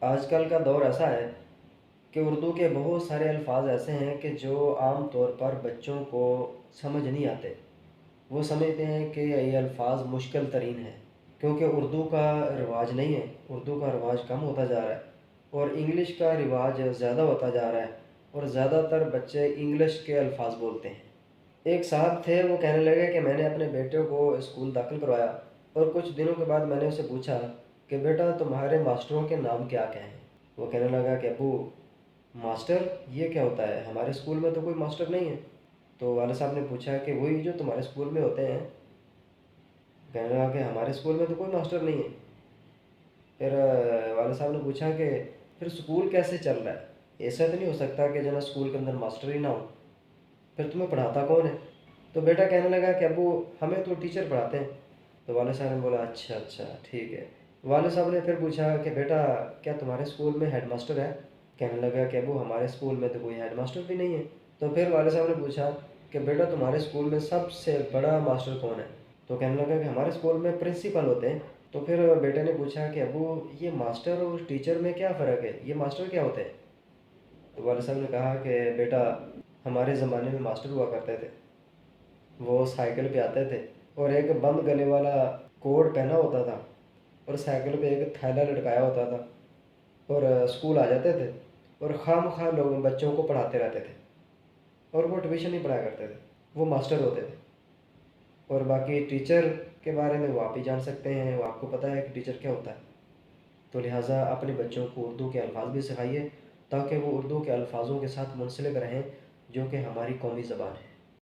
آج کل کا دور ایسا ہے کہ اردو کے بہت سارے الفاظ ایسے ہیں کہ جو عام طور پر بچوں کو سمجھ نہیں آتے۔ وہ سمجھتے ہیں کہ یہ الفاظ مشکل ترین ہیں، کیونکہ اردو کا رواج نہیں ہے، اردو کا رواج کم ہوتا جا رہا ہے اور انگلش کا رواج زیادہ ہوتا جا رہا ہے، اور زیادہ تر بچے انگلش کے الفاظ بولتے ہیں۔ ایک صاحب تھے، وہ کہنے لگے کہ میں نے اپنے بیٹے کو اسکول داخل کروایا اور کچھ دنوں کے بعد میں نے اسے پوچھا کہ بیٹا تمہارے ماسٹروں کے نام کیا کیا ہیں؟ وہ کہنے لگا کہ ابو، ماسٹر یہ کیا ہوتا ہے؟ ہمارے اسکول میں تو کوئی ماسٹر نہیں ہے۔ تو والد صاحب نے پوچھا کہ وہی جو تمہارے اسکول میں ہوتے ہیں؟ کہنے لگا کہ ہمارے اسکول میں تو کوئی ماسٹر نہیں ہے۔ پھر والد صاحب نے پوچھا کہ پھر اسکول کیسے چل رہا ہے؟ ایسا تو نہیں ہو سکتا کہ جناب اسکول کے اندر ماسٹر ہی نہ ہو، پھر تمہیں پڑھاتا کون ہے؟ تو بیٹا کہنے لگا کہ ابو ہمیں تو ٹیچر پڑھاتے ہیں۔ تو والد صاحب نے بولا اچھا اچھا ٹھیک ہے۔ والد صاحب نے پھر پوچھا کہ بیٹا کیا تمہارے اسکول میں ہیڈ ماسٹر ہے؟ کہنے لگا کہ ابو ہمارے اسکول میں تو کوئی ہیڈ ماسٹر بھی نہیں ہے۔ تو پھر والد صاحب نے پوچھا کہ بیٹا تمہارے اسکول میں سب سے بڑا ماسٹر کون ہے؟ تو کہنے لگا کہ ہمارے اسکول میں پرنسپل ہوتے ہیں۔ تو پھر بیٹے نے پوچھا کہ ابو یہ ماسٹر اور ٹیچر میں کیا فرق ہے؟ یہ ماسٹر کیا ہوتے ہیں؟ تو والد صاحب نے کہا کہ بیٹا ہمارے زمانے میں ماسٹر ہوا کرتے تھے، وہ سائیکل پہ آتے تھے اور ایک بند گلے والا کوٹ پہنا ہوتا تھا اور سائیکل پہ ایک تھیلا لٹکایا ہوتا تھا، اور اسکول آ جاتے تھے اور خواہ مخواہ لوگ بچوں کو پڑھاتے رہتے تھے، اور وہ ٹیوشن نہیں پڑھایا کرتے تھے، وہ ماسٹر ہوتے تھے۔ اور باقی ٹیچر کے بارے میں وہ آپ ہی جان سکتے ہیں، وہ آپ کو پتہ ہے کہ ٹیچر کیا ہوتا ہے۔ تو لہٰذا اپنے بچوں کو اردو کے الفاظ بھی سکھائیے تاکہ وہ اردو کے الفاظوں کے ساتھ منسلک رہیں جو کہ ہماری قومی زبان ہے۔